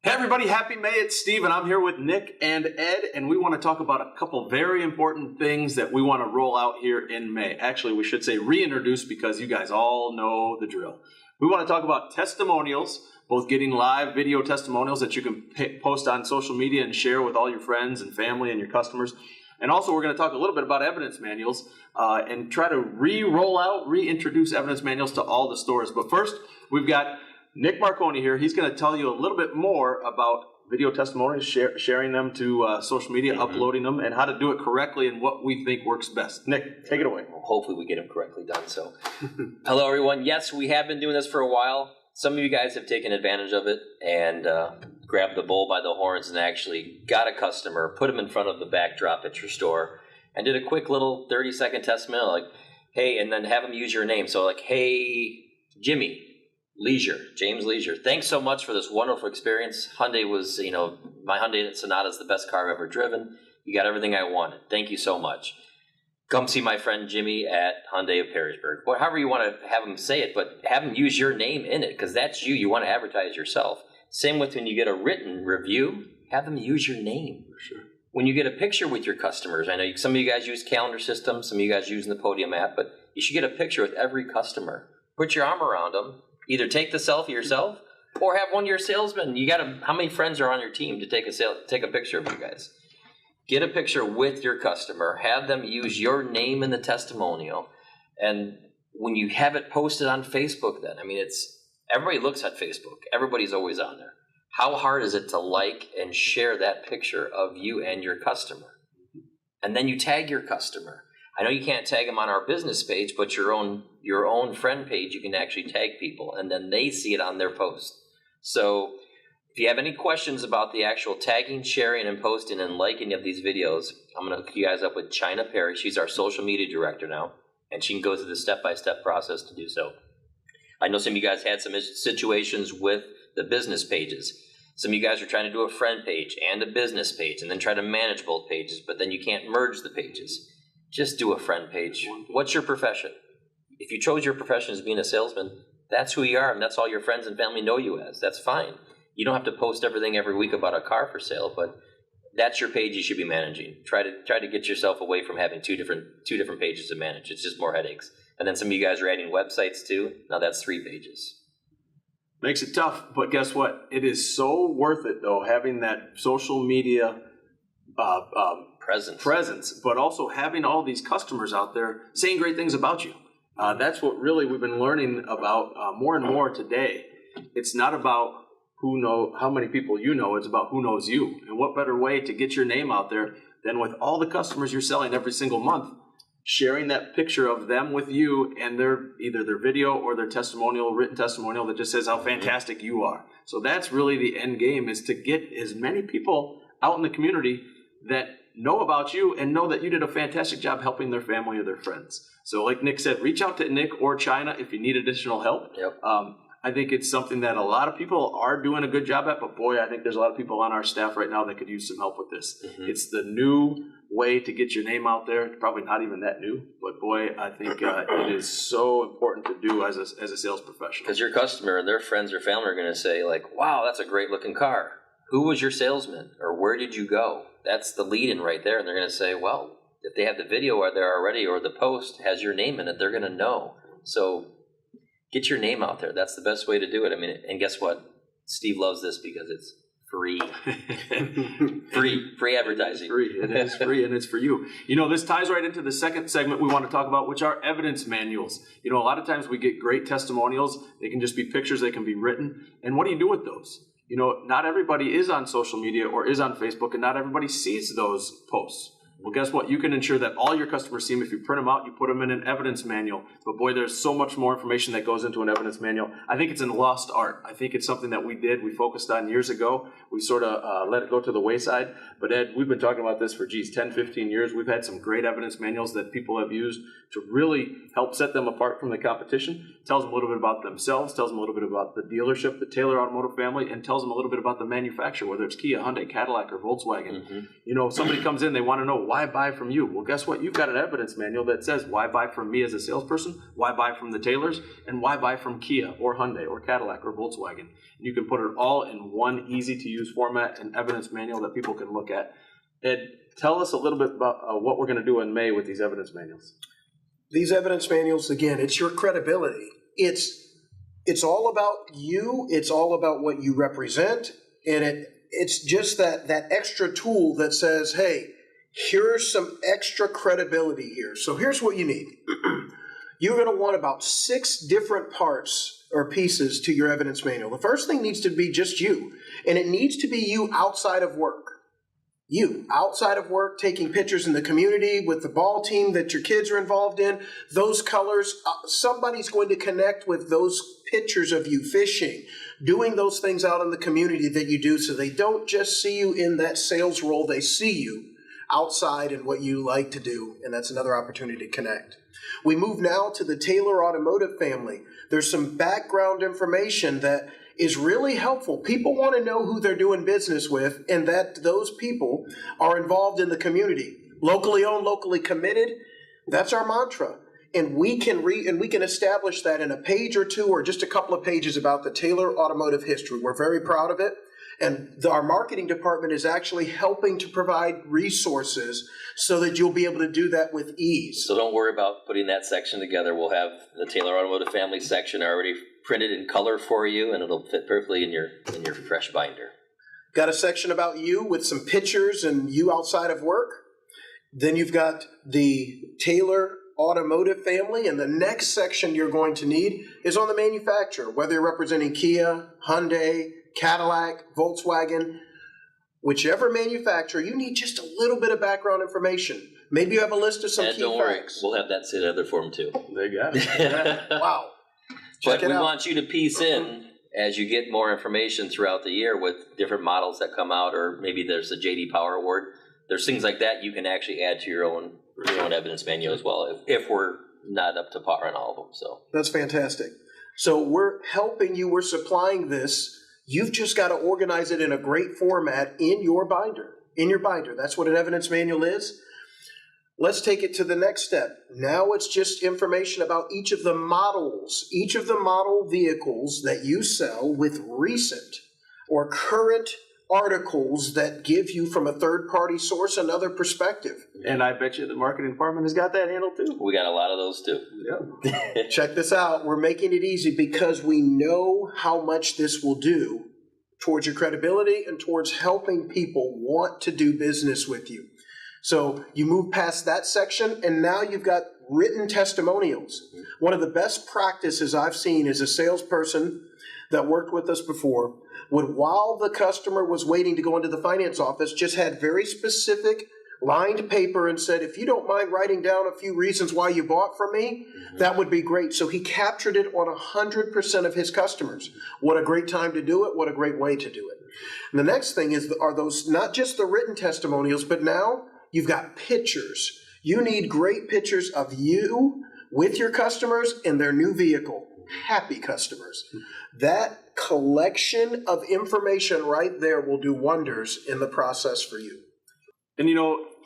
Hey everybody, happy May. It's Steve and I'm here with Nick and Ed, and we want to talk about a couple very important things that we want to roll out here in May. Actually, we should say reintroduce because you guys all know the drill. We want to talk about testimonials, both getting live video testimonials that you can post on social media and share with all your friends and family and your customers. And also we're going to talk a little bit about evidence manuals and try to reintroduce evidence manuals to all the stores. But first, we've got Nick Marconi here. He's going to tell you a little bit more about video testimonials, sharing them to social media, uploading them, and how to do it correctly and what we think works best. Nick, take it away. Well, hopefully we get them correctly done. So, hello everyone. Yes, we have been doing this for a while. Some of you guys have taken advantage of it and grabbed the bull by the horns and actually got a customer, put them in front of the backdrop at your store, and did a quick little 30-second testimonial, like, hey, and then have them use your name. So like, hey, Jimmy Leisure, James Leisure, thanks so much for this wonderful experience. Hyundai was, my Hyundai Sonata is the best car I've ever driven. You got everything I wanted. Thank you so much. Come see my friend Jimmy at Hyundai of Perrysburg. Or however you want to have him say it, but have him use your name in it because that's you. You want to advertise yourself. Same with when you get a written review, have them use your name. For sure. When you get a picture with your customers, I know some of you guys use calendar systems, some of you guys using the Podium app, but you should get a picture with every customer. Put your arm around them. Either take the selfie yourself or have one of your salesmen. How many friends are on your team to take a picture of you guys? Get a picture with your customer. Have them use your name in the testimonial. And when you have it posted on Facebook then, everybody looks at Facebook. Everybody's always on there. How hard is it to like and share that picture of you and your customer? And then you tag your customer. I know you can't tag them on our business page, but your own friend page, you can actually tag people, and then they see it on their post. So if you have any questions about the actual tagging, sharing, and posting and liking of these videos, I'm going to hook you guys up with China Perry. She's our social media director now, and she can go through the step-by-step process to do so. I know some of you guys had some situations with the business pages. Some of you guys are trying to do a friend page and a business page, and then try to manage both pages, but then you can't merge the pages. Just do a friend page. What's your profession? If you chose your profession as being a salesman, that's who you are, and that's all your friends and family know you as. That's fine. You don't have to post everything every week about a car for sale, but that's your page you should be managing. Try to get yourself away from having two different pages to manage. It's just more headaches. And then some of you guys are adding websites too. Now that's 3 pages. Makes it tough, but guess what? It is so worth it though, having that social media presence, but also having all these customers out there saying great things about you. That's what really we've been learning about more and more today. It's not about how many people you know, it's about who knows you. And what better way to get your name out there than with all the customers you're selling every single month, sharing that picture of them with you and either their video or their written testimonial that just says how fantastic you are. So that's really the end game, is to get as many people out in the community that know about you and know that you did a fantastic job helping their family or their friends. So like Nick said, reach out to Nick or China if you need additional help. Yep. I think it's something that a lot of people are doing a good job at, but boy, I think there's a lot of people on our staff right now that could use some help with this. Mm-hmm. It's the new way to get your name out there. It's probably not even that new, but boy, I think it is so important to do as a sales professional. Because your customer and their friends or family are going to say like, wow, that's a great looking car. Who was your salesman, or where did you go? That's the lead-in right there. And they're going to say, well, if they have the video there already or the post has your name in it, they're going to know. So get your name out there. That's the best way to do it. And guess what? Steve loves this because it's free. free advertising. It is free, and it's for you. This ties right into the second segment we want to talk about, which are evidence manuals. A lot of times we get great testimonials. They can just be pictures. They can be written. And what do you do with those? Not everybody is on social media or is on Facebook, and not everybody sees those posts. Well, guess what? You can ensure that all your customers see them. If you print them out, you put them in an evidence manual. But boy, there's so much more information that goes into an evidence manual. I think it's a lost art. I think it's something that we focused on years ago. We sort of let it go to the wayside. But Ed, we've been talking about this for 10, 15 years. We've had some great evidence manuals that people have used to really help set them apart from the competition. Tells them a little bit about themselves, tells them a little bit about the dealership, the Taylor Automotive family, and tells them a little bit about the manufacturer, whether it's Kia, Hyundai, Cadillac, or Volkswagen. Mm-hmm. Somebody comes in, they want to know, why buy from you? Well, guess what? You've got an evidence manual that says why buy from me as a salesperson, why buy from the Taylors, and why buy from Kia or Hyundai or Cadillac or Volkswagen. And you can put it all in one easy-to-use format, an evidence manual that people can look at. Ed, tell us a little bit about what we're going to do in May with these evidence manuals. These evidence manuals, again, it's your credibility. It's all about you. It's all about what you represent. And it's just that extra tool that says, hey, here's some extra credibility here. So here's what you need. You're going to want about 6 different parts or pieces to your evidence manual. The first thing needs to be just you. And it needs to be you outside of work. You outside of work, taking pictures in the community with the ball team that your kids are involved in, those colors, somebody's going to connect with those pictures of you fishing, doing those things out in the community that you do, so they don't just see you in that sales role, they see you outside and what you like to do, and that's another opportunity to connect. We move now to the Taylor Automotive family. There's some background information that is really helpful. People want to know who they're doing business with, and that those people are involved in the community. Locally owned, locally committed. That's our mantra. And we can establish that in a page or two or just a couple of pages about the Taylor Automotive history. We're very proud of it. And our marketing department is actually helping to provide resources so that you'll be able to do that with ease. So don't worry about putting that section together. We'll have the Taylor Automotive Family section already printed in color for you, and it'll fit perfectly in your fresh binder. Got a section about you with some pictures and you outside of work. Then you've got the Taylor Automotive family, and the next section you're going to need is on the manufacturer, whether you're representing Kia, Hyundai, Cadillac, Volkswagen, whichever manufacturer, you need just a little bit of background information. Maybe you have a list of some key don't facts. worry, we'll have that sit other form too. They got it. Wow. Check But it we out. want you to piece in as you get more information throughout the year with different models that come out, or maybe there's a JD Power Award. There's things like that you can actually add to your own evidence manual as well, if we're not up to par on all of them. So That's fantastic. So we're helping you. We're supplying this. You've just got to organize it in a great format in your binder. In your binder. That's what an evidence manual is. Let's take it to the next step. Now it's just information about each of the models, each of the model vehicles that you sell with recent or current articles that give you from a third-party source another perspective. And I bet you the marketing department has got that handled too. we got a lot of those too. Yeah. Check this out. We're making it easy because we know how much this will do towards your credibility and towards helping people want to do business with you. So you move past that section, and now you've got written testimonials. One of the best practices I've seen as a salesperson that worked with us before would, while the customer was waiting to go into the finance office, just had very specific lined paper and said, if you don't mind writing down a few reasons why you bought from me, that would be great. So he captured it on 100% of his customers. What a great time to do it. What a great way to do it. And the next thing are those, not just the written testimonials, but now you've got pictures. You need great pictures of you with your customers and their new vehicle. Happy customers. That collection of information right there will do wonders in the process for you. And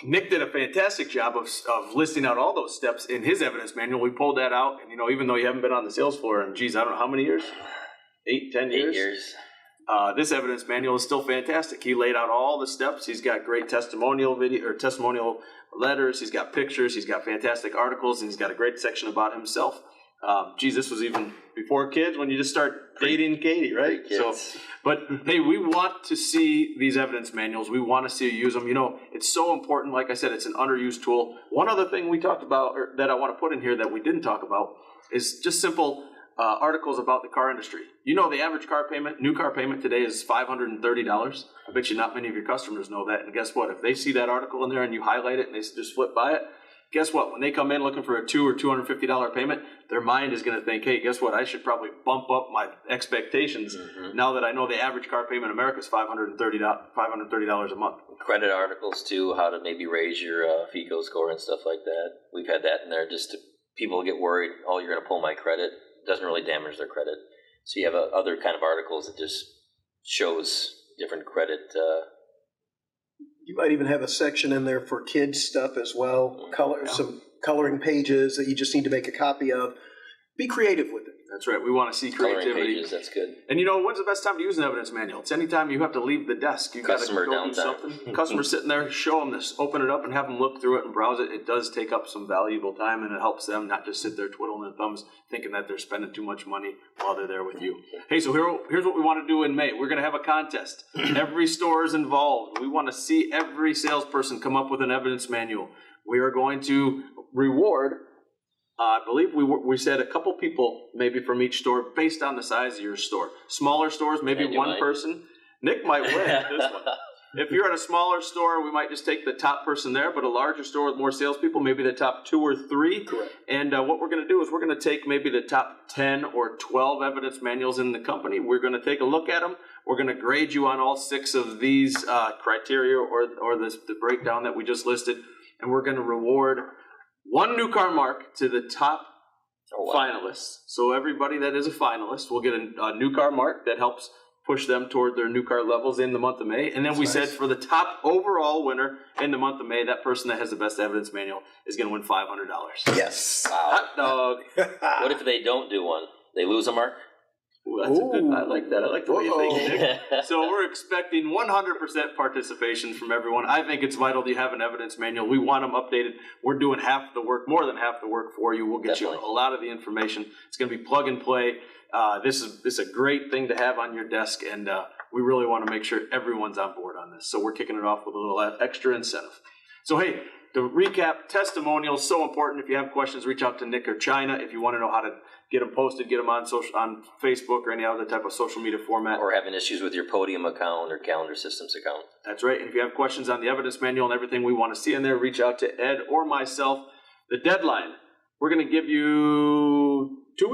Nick did a fantastic job of listing out all those steps in his evidence manual. We pulled that out, and even though you haven't been on the sales floor in, I don't know how many years, 10 years? 8 years. This evidence manual is still fantastic. He laid out all the steps. He's got great testimonial letters. He's got pictures. He's got fantastic articles, and he's got a great section about himself. This was even before kids, when you just start dating Katie, right? So, but hey, we want to see these evidence manuals. We want to see you use them. It's so important. Like I said, it's an underused tool. One other thing we talked about, or that I want to put in here that we didn't talk about, is just simple articles about the car industry. The average new car payment today is $530. I bet you not many of your customers know that. And guess what? If they see that article in there and you highlight it and they just flip by it, guess what? When they come in looking for a $200 or $250 payment, their mind is going to think, hey, guess what? I should probably bump up my expectations now that I know the average car payment in America is $530 a month. Credit articles too, how to maybe raise your FICO score and stuff like that. We've had that in there just to people get worried, oh, you're going to pull my credit. It doesn't really damage their credit. So you have other kind of articles that just shows different credit You might even have a section in there for kids stuff as well. Some coloring pages that you just need to make a copy of. Be creative with it. That's right. We want to see Coloring creativity. pages, that's good. And when's the best time to use an evidence manual? It's anytime you have to leave the desk. You've Customer got to go do downtime. something. Customer sitting there, show them this, open it up and have them look through it and browse it. It does take up some valuable time, and it helps them not just sit there twiddling their thumbs thinking that they're spending too much money while they're there with you. Hey, so here's what we want to do in May. We're going to have a contest. Every store is involved. We want to see every salesperson come up with an evidence manual. We are going to reward, I believe we said a couple people maybe from each store based on the size of your store. Smaller stores, maybe one person. Nick might win this one. If you're at a smaller store, we might just take the top person there, but a larger store with more salespeople, maybe the top 2 or 3. Correct. And what we're going to do is we're going to take maybe the top 10 or 12 evidence manuals in the company. We're going to take a look at them. We're going to grade you on all 6 of these criteria or the breakdown that we just listed, and we're going to reward 1 new car mark to the top finalists. So everybody that is a finalist will get a new car mark that helps push them toward their new car levels in the month of May. And then we said for the top overall winner in the month of May, that person that has the best evidence manual is going to win $500. Yes. Wow. Hot dog. What if they don't do one? They lose a mark? Ooh, that's a good. I like that. I like the way you think, Nick. So we're expecting 100% participation from everyone. I think it's vital that you have an evidence manual. We want them updated. We're doing half the work, more than half the work for you. We'll get you a lot of the information. It's going to be plug and play. This is a great thing to have on your desk, and we really want to make sure everyone's on board on this. So we're kicking it off with a little extra incentive. So hey, to recap, testimonials so important. If you have questions, reach out to Nick or China. If you want to know how to get them posted, get them on Facebook or any other type of social media format. Or having issues with your Podium account or Calendar Systems account. That's right. And if you have questions on the evidence manual and everything we want to see in there, reach out to Ed or myself. The deadline, we're going to give you 3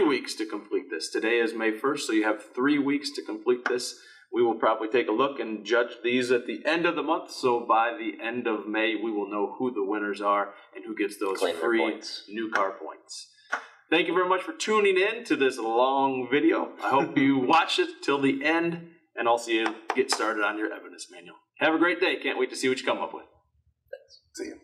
weeks to complete this. Today is May 1st, so you have 3 weeks to complete this. We will probably take a look and judge these at the end of the month. So by the end of May, we will know who the winners are and who gets those free new car points. Thank you very much for tuning in to this long video. I hope you watch it till the end, and I'll see you get started on your evidence manual. Have a great day. Can't wait to see what you come up with. See you.